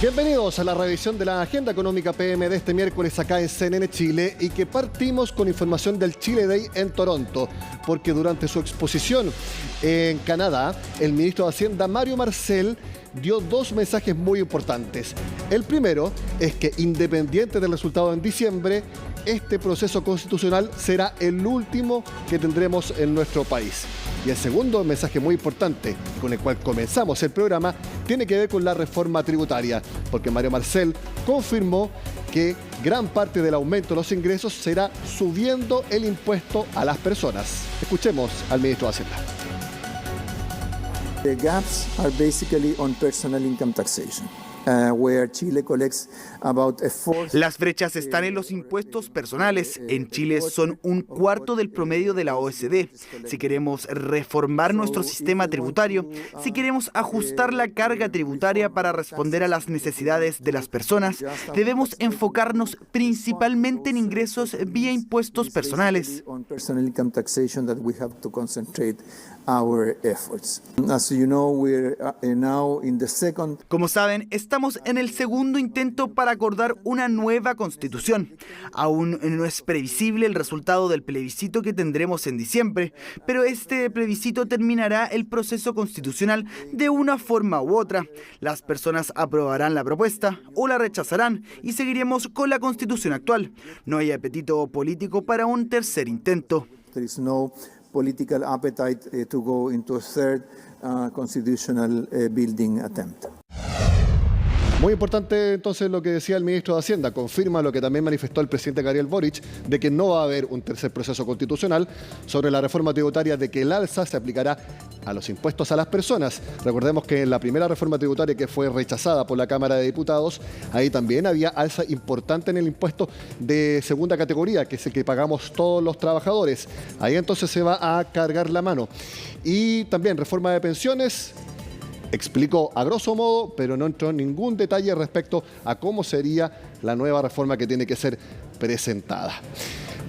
Bienvenidos a la revisión de la agenda económica PM de este miércoles acá en CNN Chile, y que partimos con información del Chile Day en Toronto, porque durante su exposición en Canadá, el ministro de Hacienda, Mario Marcel, dio dos mensajes muy importantes. El primero es que, independiente del resultado en diciembre, este proceso constitucional será el último que tendremos en nuestro país. Y el segundo mensaje muy importante, con el cual comenzamos el programa, tiene que ver con la reforma tributaria, porque Mario Marcel confirmó que gran parte del aumento de los ingresos será subiendo el impuesto a las personas. Escuchemos al ministro de Hacienda. The gaps are basically on personal income taxation. Where Chile collects about a fourth. Las brechas están en los impuestos personales. En Chile son un cuarto del promedio de la OECD. Si queremos reformar nuestro sistema tributario, si queremos ajustar la carga tributaria para responder a las necesidades de las personas, debemos enfocarnos principalmente en ingresos vía impuestos personales. Como saben, estamos en el segundo intento para acordar una nueva constitución. Aún no es previsible el resultado del plebiscito que tendremos en diciembre, pero este plebiscito terminará el proceso constitucional de una forma u otra. Las personas aprobarán la propuesta o la rechazarán y seguiremos con la constitución actual. No hay apetito político para un tercer intento. There is no political appetite to go into a third constitutional building attempt. Muy importante entonces lo que decía el ministro de Hacienda. Confirma lo que también manifestó el presidente Gabriel Boric, de que no va a haber un tercer proceso constitucional sobre la reforma tributaria, de que el alza se aplicará a los impuestos a las personas. Recordemos que en la primera reforma tributaria, que fue rechazada por la Cámara de Diputados, ahí también había alza importante en el impuesto de segunda categoría, que es el que pagamos todos los trabajadores. Ahí entonces se va a cargar la mano. Y también reforma de pensiones. Explicó a grosso modo, pero no entró en ningún detalle respecto a cómo sería la nueva reforma que tiene que ser presentada.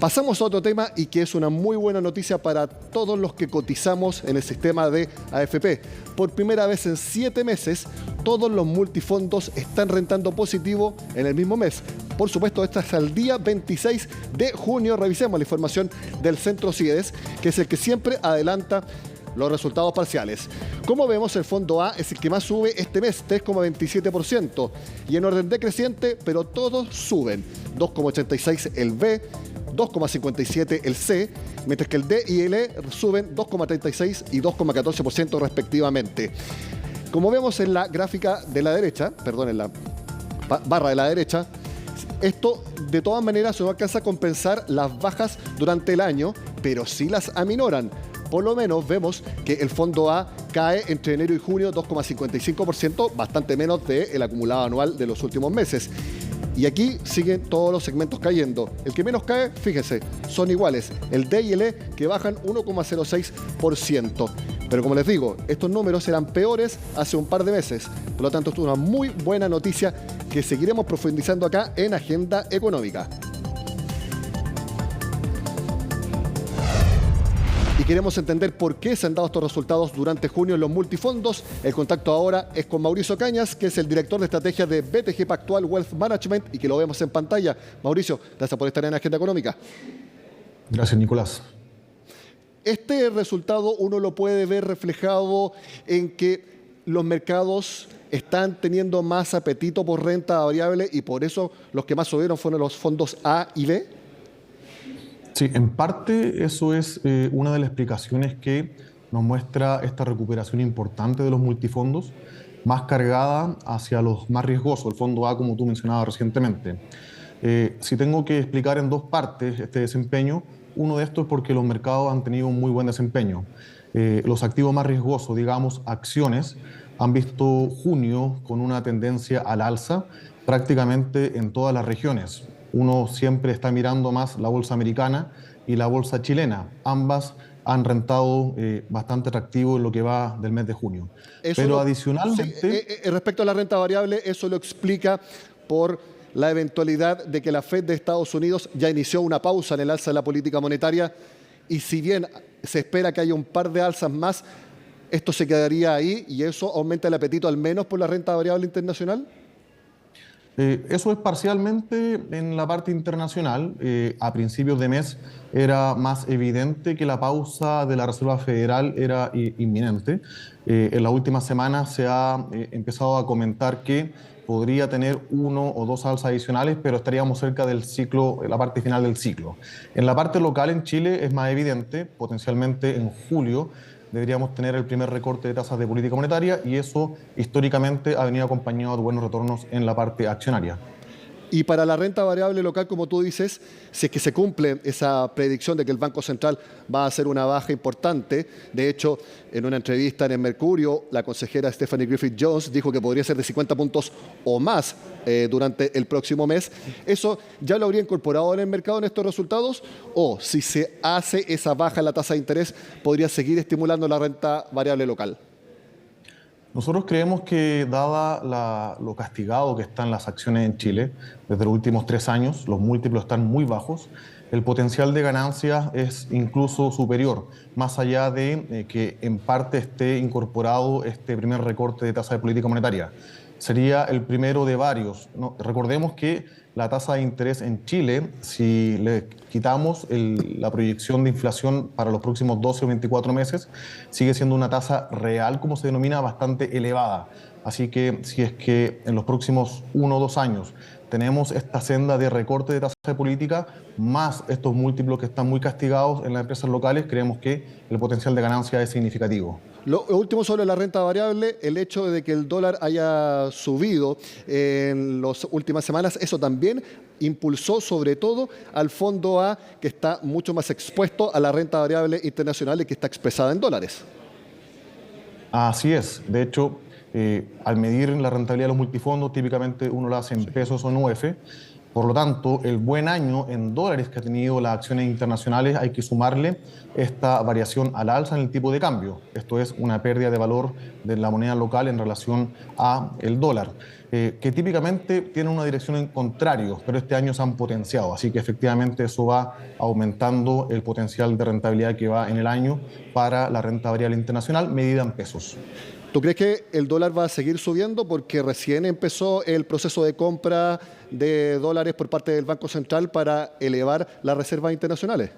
Pasamos a otro tema, y que es una muy buena noticia para todos los que cotizamos en el sistema de AFP. Por primera vez en 7 meses, todos los multifondos están rentando positivo en el mismo mes. Por supuesto, esto es al día 26 de junio. Revisemos la información del Centro CIEDES, que es el que siempre adelanta los resultados parciales. Como vemos, el fondo A es el que más sube este mes, 3,27%. Y en orden decreciente, pero todos suben. 2,86 el B, 2,57 el C, mientras que el D y el E suben 2,36 y 2,14% respectivamente. Como vemos en la gráfica de la derecha, perdón, en la barra de la derecha, esto de todas maneras no alcanza a compensar las bajas durante el año, pero sí las aminoran. Por lo menos vemos que el fondo A cae entre enero y junio 2,55%, bastante menos del acumulado anual de los últimos meses. Y aquí siguen todos los segmentos cayendo. El que menos cae, fíjense, son iguales. El D y el E, que bajan 1,06%. Pero como les digo, estos números eran peores hace un par de meses. Por lo tanto, esto es una muy buena noticia que seguiremos profundizando acá en Agenda Económica. Y queremos entender por qué se han dado estos resultados durante junio en los multifondos. El contacto ahora es con Mauricio Cañas, que es el director de estrategia de BTG Pactual Wealth Management, y que lo vemos en pantalla. Mauricio, gracias por estar en Agenda Económica. Gracias, Nicolás. Este resultado uno lo puede ver reflejado en que los mercados están teniendo más apetito por renta variable, y por eso los que más subieron fueron los fondos A y B. Sí, en parte eso es una de las explicaciones que nos muestra esta recuperación importante de los multifondos, más cargada hacia los más riesgosos, el fondo A, como tú mencionabas recientemente. Si tengo que explicar en dos partes este desempeño, uno de estos es porque los mercados han tenido un muy buen desempeño. Los activos más riesgosos, digamos acciones, han visto junio con una tendencia al alza prácticamente en todas las regiones. Uno siempre está mirando más la bolsa americana y la bolsa chilena. Ambas han rentado bastante atractivo en lo que va del mes de junio. Pero adicionalmente... Sí, respecto a la renta variable, eso lo explica por la eventualidad de que la Fed de Estados Unidos ya inició una pausa en el alza de la política monetaria, y si bien se espera que haya un par de alzas más, esto se quedaría ahí, y eso aumenta el apetito al menos por la renta variable internacional. Eso es parcialmente en la parte internacional. A principios de mes era más evidente que la pausa de la Reserva Federal era inminente. En las últimas semanas se ha empezado a comentar que podría tener uno o dos alzas adicionales, pero estaríamos cerca del ciclo, la parte final del ciclo. En la parte local en Chile es más evidente, potencialmente en julio deberíamos tener el primer recorte de tasas de política monetaria y eso históricamente ha venido acompañado de buenos retornos en la parte accionaria. Y para la renta variable local, como tú dices, si es que se cumple esa predicción de que el Banco Central va a hacer una baja importante, de hecho, en una entrevista en el Mercurio, la consejera Stephanie Griffith Jones dijo que podría ser de 50 puntos o más durante el próximo mes. ¿Eso ya lo habría incorporado en el mercado en estos resultados? ¿O si se hace esa baja en la tasa de interés, podría seguir estimulando la renta variable local? Nosotros creemos que, dada lo castigado que están las acciones en Chile desde los últimos 3 años, los múltiplos están muy bajos, el potencial de ganancias es incluso superior, más allá de que en parte esté incorporado este primer recorte de tasa de política monetaria. Sería el primero de varios, ¿no? Recordemos que la tasa de interés en Chile, si le quitamos la proyección de inflación para los próximos 12 o 24 meses, sigue siendo una tasa real, como se denomina, bastante elevada. Así que si es que en los próximos 1 o 2 años tenemos esta senda de recorte de tasa de política, más estos múltiplos que están muy castigados en las empresas locales, creemos que el potencial de ganancia es significativo. Lo último sobre la renta variable, el hecho de que el dólar haya subido en las últimas semanas, eso también impulsó sobre todo al fondo A, que está mucho más expuesto a la renta variable internacional y que está expresada en dólares. Así es. De hecho, al medir la rentabilidad de los multifondos, típicamente uno lo hace en pesos o en UF. Por lo tanto, el buen año en dólares que ha tenido las acciones internacionales hay que sumarle esta variación al alza en el tipo de cambio. Esto es una pérdida de valor de la moneda local en relación a el dólar, que típicamente tiene una dirección en contrario, pero este año se han potenciado. Así que efectivamente eso va aumentando el potencial de rentabilidad que va en el año para la renta variable internacional medida en pesos. ¿Tú crees que el dólar va a seguir subiendo porque recién empezó el proceso de compra de dólares por parte del Banco Central para elevar las reservas internacionales?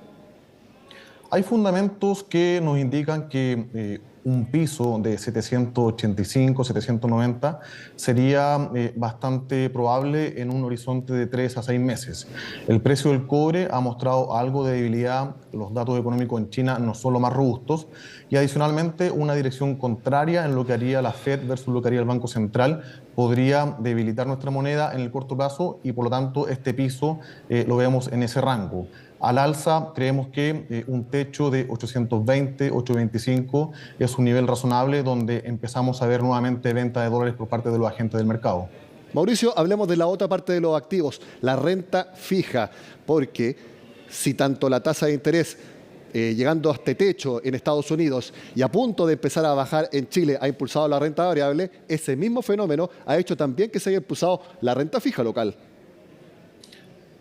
Hay fundamentos que nos indican que un piso de 785, 790 sería bastante probable en un horizonte de 3 a 6 meses. El precio del cobre ha mostrado algo de debilidad, los datos económicos en China no son los más robustos y adicionalmente una dirección contraria en lo que haría la Fed versus lo que haría el Banco Central podría debilitar nuestra moneda en el corto plazo y por lo tanto este piso lo vemos en ese rango. Al alza, creemos que un techo de 820, 825 es un nivel razonable donde empezamos a ver nuevamente venta de dólares por parte de los agentes del mercado. Mauricio, hablemos de la otra parte de los activos, la renta fija, porque si tanto la tasa de interés llegando a este techo en Estados Unidos y a punto de empezar a bajar en Chile ha impulsado la renta variable, ese mismo fenómeno ha hecho también que se haya impulsado la renta fija local.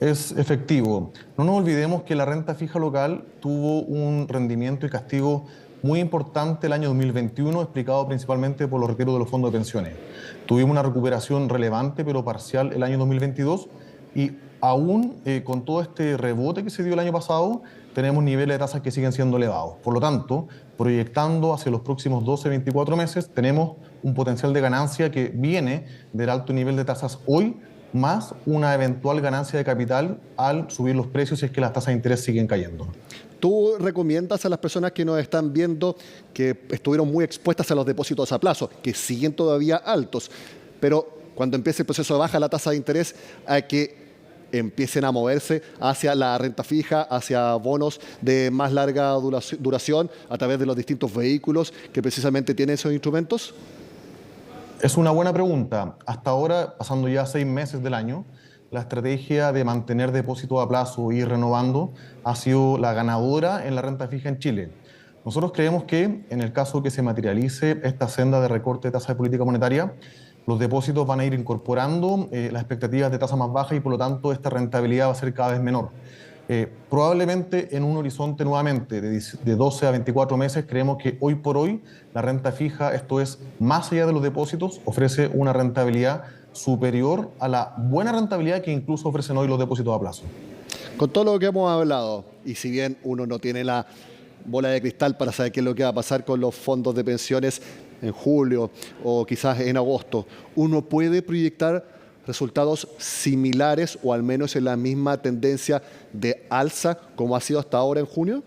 Es efectivo. No nos olvidemos que la renta fija local tuvo un rendimiento y castigo muy importante el año 2021, explicado principalmente por los retiros de los fondos de pensiones. Tuvimos una recuperación relevante, pero parcial, el año 2022 y aún con todo este rebote que se dio el año pasado, tenemos niveles de tasas que siguen siendo elevados. Por lo tanto, proyectando hacia los próximos 12, 24 meses, tenemos un potencial de ganancia que viene del alto nivel de tasas hoy, más una eventual ganancia de capital al subir los precios si es que las tasas de interés siguen cayendo. ¿Tú recomiendas a las personas que nos están viendo que estuvieron muy expuestas a los depósitos a plazo, que siguen todavía altos, pero cuando empiece el proceso de baja la tasa de interés, a que empiecen a moverse hacia la renta fija, hacia bonos de más larga duración a través de los distintos vehículos que precisamente tienen esos instrumentos? Es una buena pregunta. Hasta ahora, pasando ya 6 meses del año, la estrategia de mantener depósitos a plazo y ir renovando ha sido la ganadora en la renta fija en Chile. Nosotros creemos que en el caso que se materialice esta senda de recorte de tasa de política monetaria, los depósitos van a ir incorporando las expectativas de tasa más baja y por lo tanto esta rentabilidad va a ser cada vez menor. Probablemente en un horizonte nuevamente de 12 a 24 meses, creemos que hoy por hoy la renta fija, esto es, más allá de los depósitos, ofrece una rentabilidad superior a la buena rentabilidad que incluso ofrecen hoy los depósitos a plazo. Con todo lo que hemos hablado, y si bien uno no tiene la bola de cristal para saber qué es lo que va a pasar con los fondos de pensiones en julio o quizás en agosto, ¿uno puede proyectar resultados similares o al menos en la misma tendencia de alza como ha sido hasta ahora en junio?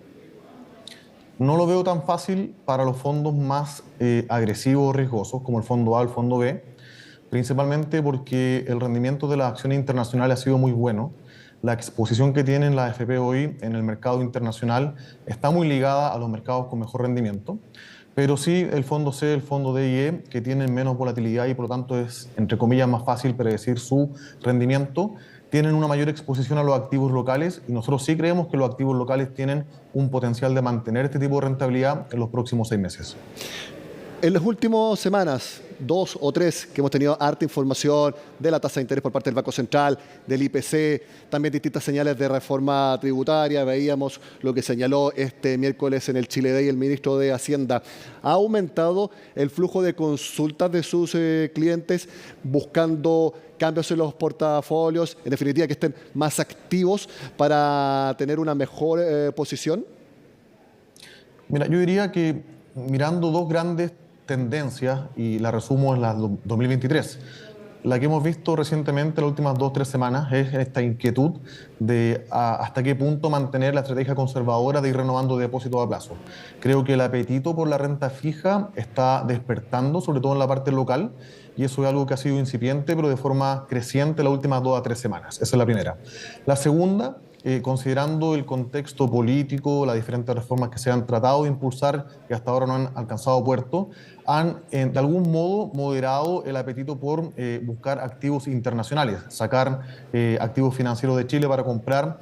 No lo veo tan fácil para los fondos más agresivos o riesgosos como el fondo A o el fondo B, principalmente porque el rendimiento de las acciones internacionales ha sido muy bueno. La exposición que tienen las AFP hoy en el mercado internacional está muy ligada a los mercados con mejor rendimiento, pero sí el fondo C, el fondo D y E, que tienen menos volatilidad y por lo tanto es, entre comillas, más fácil predecir su rendimiento, tienen una mayor exposición a los activos locales y nosotros sí creemos que los activos locales tienen un potencial de mantener este tipo de rentabilidad en los próximos 6 meses. En las últimas semanas, 2 o 3, que hemos tenido harta información de la tasa de interés por parte del Banco Central, del IPC, también distintas señales de reforma tributaria. Veíamos lo que señaló este miércoles en el Chile Day el ministro de Hacienda. ¿Ha aumentado el flujo de consultas de sus clientes buscando cambios en los portafolios, en definitiva que estén más activos para tener una mejor posición? Mira, yo diría que mirando dos grandes tendencias, y la resumo en la 2023. La que hemos visto recientemente, las últimas 2 o 3 semanas, es esta inquietud de hasta qué punto mantener la estrategia conservadora de ir renovando depósitos a plazo. Creo que el apetito por la renta fija está despertando, sobre todo en la parte local, y eso es algo que ha sido incipiente, pero de forma creciente las últimas 2 a 3 semanas. Esa es la primera. La segunda, considerando el contexto político, las diferentes reformas que se han tratado de impulsar y hasta ahora no han alcanzado puerto, han de algún modo moderado el apetito por buscar activos internacionales, sacar activos financieros de Chile para comprar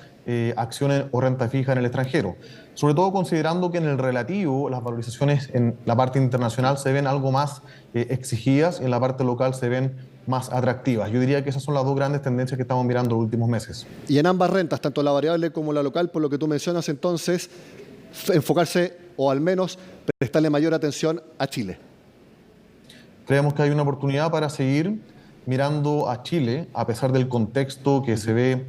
acciones o renta fija en el extranjero. Sobre todo considerando que en el relativo las valorizaciones en la parte internacional se ven algo más exigidas y en la parte local se ven más atractivas. Yo diría que esas son las dos grandes tendencias que estamos mirando en los últimos meses. Y en ambas rentas, tanto la variable como la local, por lo que tú mencionas, entonces, enfocarse o al menos prestarle mayor atención a Chile. Creemos que hay una oportunidad para seguir mirando a Chile, a pesar del contexto que se ve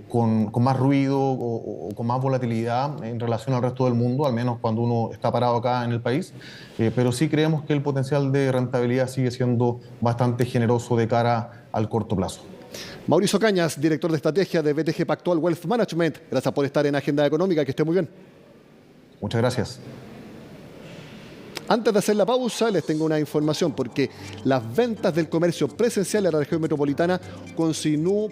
con más ruido o con más volatilidad en relación al resto del mundo, al menos cuando uno está parado acá en el país, pero sí creemos que el potencial de rentabilidad sigue siendo bastante generoso de cara al corto plazo. Mauricio Cañas, director de estrategia de BTG Pactual Wealth Management, gracias por estar en Agenda Económica, que esté muy bien. Muchas gracias. Antes de hacer la pausa, les tengo una información, porque las ventas del comercio presencial en la región metropolitana continúa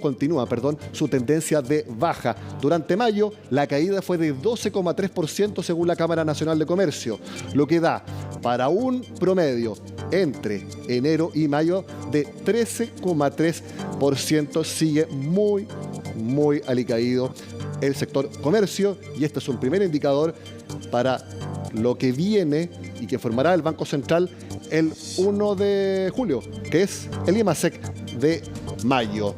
su tendencia de baja. Durante mayo, la caída fue de 12,3% según la Cámara Nacional de Comercio, lo que da para un promedio entre enero y mayo de 13,3%. Sigue muy alicaído el sector comercio y este es un primer indicador para lo que viene y que formará el Banco Central el 1 de julio, que es el IMASEC de mayo.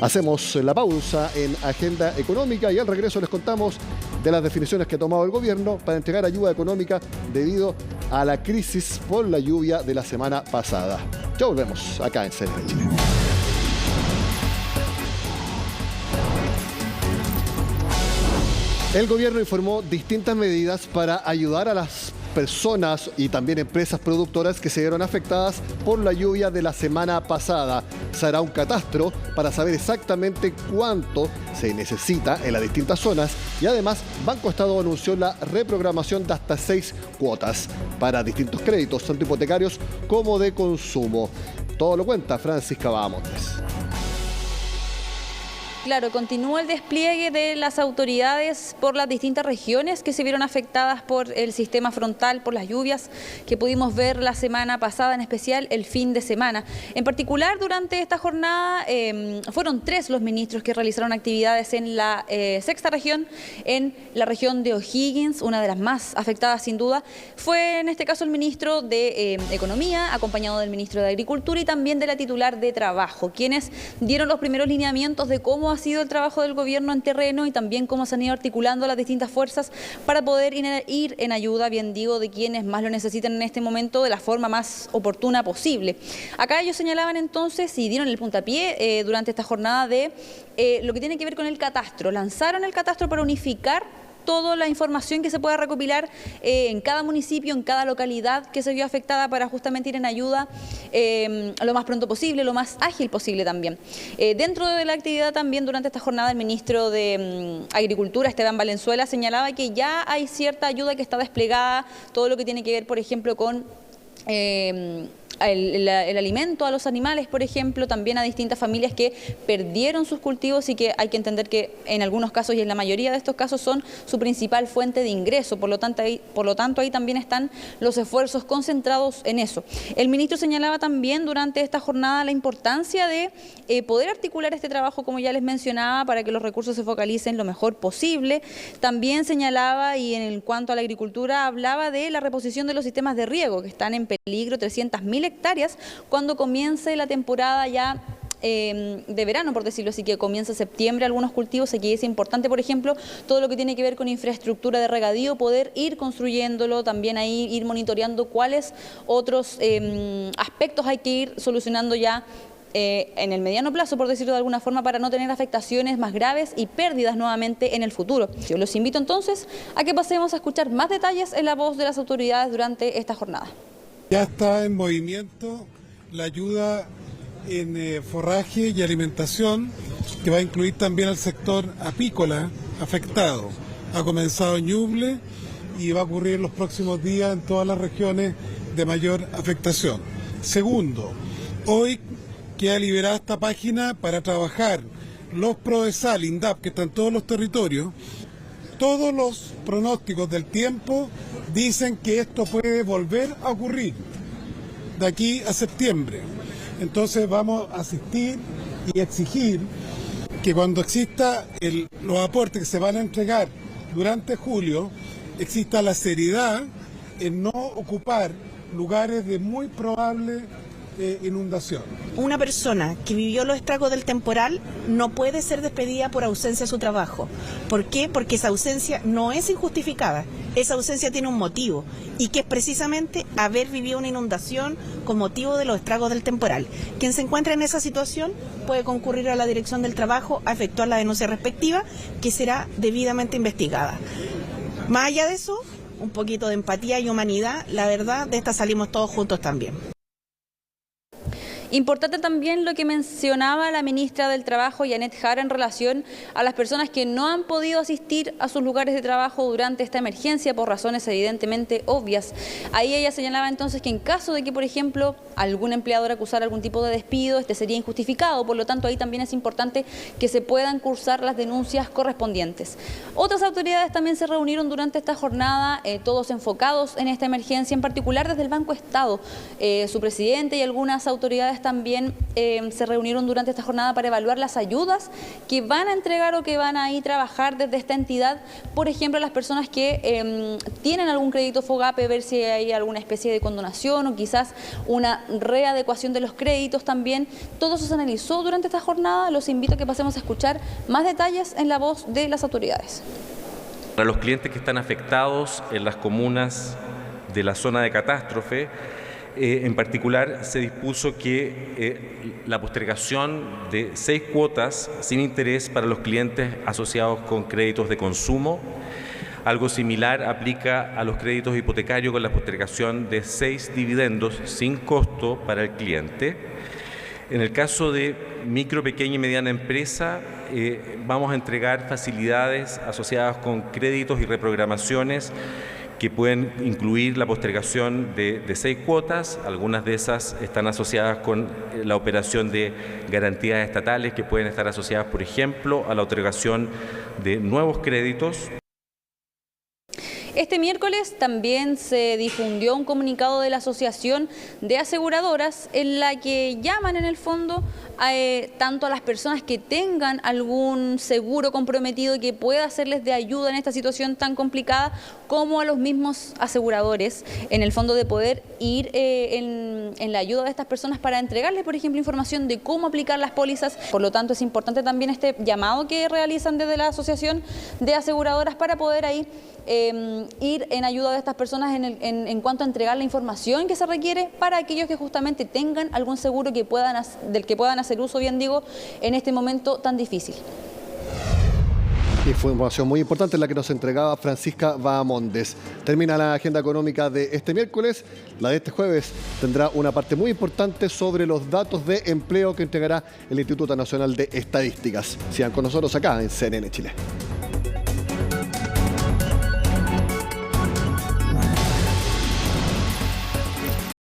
Hacemos la pausa en Agenda Económica y al regreso les contamos de las definiciones que ha tomado el gobierno para entregar ayuda económica debido a la crisis por la lluvia de la semana pasada. Ya volvemos acá en CNN Chile. El gobierno informó distintas medidas para ayudar a las personas y también empresas productoras que se vieron afectadas por la lluvia de la semana pasada. Se hará un catastro para saber exactamente cuánto se necesita en las distintas zonas y además Banco Estado anunció la reprogramación de hasta 6 cuotas para distintos créditos, tanto hipotecarios como de consumo. Todo lo cuenta Francisca Bahamontes. Claro, continúa el despliegue de las autoridades por las distintas regiones que se vieron afectadas por el sistema frontal, por las lluvias que pudimos ver la semana pasada, en especial el fin de semana. En particular, durante esta jornada fueron 3 los ministros que realizaron actividades en la sexta región, en la región de O'Higgins, una de las más afectadas sin duda. Fue en este caso el ministro de Economía, acompañado del ministro de Agricultura y también de la titular de Trabajo, quienes dieron los primeros lineamientos de cómo ha sido el trabajo del gobierno en terreno y también cómo se han ido articulando las distintas fuerzas para poder ir en ayuda, bien digo, de quienes más lo necesitan en este momento de la forma más oportuna posible. Acá ellos señalaban entonces y dieron el puntapié durante esta jornada de lo que tiene que ver con el catastro. Lanzaron el catastro para unificar toda la información que se pueda recopilar en cada municipio, en cada localidad que se vio afectada para justamente ir en ayuda lo más pronto posible, lo más ágil posible también. Dentro de la actividad también durante esta jornada el ministro de Agricultura, Esteban Valenzuela, señalaba que ya hay cierta ayuda que está desplegada, todo lo que tiene que ver, por ejemplo, con el alimento a los animales, por ejemplo, también a distintas familias que perdieron sus cultivos y que hay que entender que en algunos casos y en la mayoría de estos casos son su principal fuente de ingreso, por lo tanto ahí también están los esfuerzos concentrados en eso. El ministro señalaba también durante esta jornada la importancia de poder articular este trabajo, como ya les mencionaba, para que los recursos se focalicen lo mejor posible. También señalaba, y en cuanto a la agricultura, hablaba de la reposición de los sistemas de riego, que están en peligro 300.000 hectáreas cuando comience la temporada ya de verano, por decirlo así, que comienza septiembre algunos cultivos. Aquí es importante, por ejemplo, todo lo que tiene que ver con infraestructura de regadío, poder ir construyéndolo, también ahí ir monitoreando cuáles otros aspectos hay que ir solucionando ya en el mediano plazo, por decirlo de alguna forma, para no tener afectaciones más graves y pérdidas nuevamente en el futuro. Yo los invito entonces a que pasemos a escuchar más detalles en la voz de las autoridades durante esta jornada. Ya está en movimiento la ayuda en forraje y alimentación, que va a incluir también al sector apícola afectado. Ha comenzado en Ñuble y va a ocurrir en los próximos días en todas las regiones de mayor afectación. Segundo, hoy queda liberada esta página para trabajar los PRODESAL, INDAP, que están en todos los territorios. Todos los pronósticos del tiempo dicen que esto puede volver a ocurrir de aquí a septiembre. Entonces vamos a asistir y exigir que cuando exista los aportes que se van a entregar durante julio, exista la seriedad en no ocupar lugares de muy probable inundación. Una persona que vivió los estragos del temporal no puede ser despedida por ausencia de su trabajo. ¿Por qué? Porque esa ausencia no es injustificada. Esa ausencia tiene un motivo, y que es precisamente haber vivido una inundación con motivo de los estragos del temporal. Quien se encuentra en esa situación puede concurrir a la Dirección del Trabajo a efectuar la denuncia respectiva, que será debidamente investigada. Más allá de eso, un poquito de empatía y humanidad. La verdad, de esta salimos todos juntos también. Importante también lo que mencionaba la ministra del Trabajo, Janet Jara, en relación a las personas que no han podido asistir a sus lugares de trabajo durante esta emergencia por razones evidentemente obvias. Ahí ella señalaba entonces que en caso de que, por ejemplo, algún empleador acusara algún tipo de despido, este sería injustificado, por lo tanto ahí también es importante que se puedan cursar las denuncias correspondientes. Otras autoridades también se reunieron durante esta jornada, todos enfocados en esta emergencia, en particular desde el Banco Estado. Su presidente y algunas autoridades también se reunieron durante esta jornada para evaluar las ayudas que van a entregar o que van a ir a trabajar desde esta entidad, por ejemplo, las personas que tienen algún crédito FOGAPE, ver si hay alguna especie de condonación o quizás una readecuación de los créditos también. Todo eso se analizó durante esta jornada. Los invito a que pasemos a escuchar más detalles en la voz de las autoridades. Para los clientes que están afectados en las comunas de la zona de catástrofe, en particular se dispuso que la postergación de 6 cuotas sin interés para los clientes asociados con créditos de consumo. Algo similar aplica a los créditos hipotecarios con la postergación de 6 dividendos sin costo para el cliente. En el caso de micro, pequeña y mediana empresa, vamos a entregar facilidades asociadas con créditos y reprogramaciones que pueden incluir la postergación de 6 cuotas. Algunas de esas están asociadas con la operación de garantías estatales que pueden estar asociadas, por ejemplo, a la otorgación de nuevos créditos. Este Este miércoles también se difundió un comunicado de la Asociación de Aseguradoras en la que llaman en el fondo tanto a las personas que tengan algún seguro comprometido que pueda hacerles de ayuda en esta situación tan complicada, como a los mismos aseguradores, en el fondo de poder ir en la ayuda de estas personas para entregarles, por ejemplo, información de cómo aplicar las pólizas. Por lo tanto, es importante también este llamado que realizan desde la Asociación de Aseguradoras para poder ahí ir en ayuda de estas personas en cuanto a entregar la información que se requiere para aquellos que justamente tengan algún seguro que del que puedan hacer uso, bien digo, en este momento tan difícil. Información muy importante la que nos entregaba Francisca Bahamondes. Termina la agenda económica de este miércoles. La de este jueves tendrá una parte muy importante sobre los datos de empleo que entregará el Instituto Nacional de Estadísticas. Sigan con nosotros acá en CNN Chile.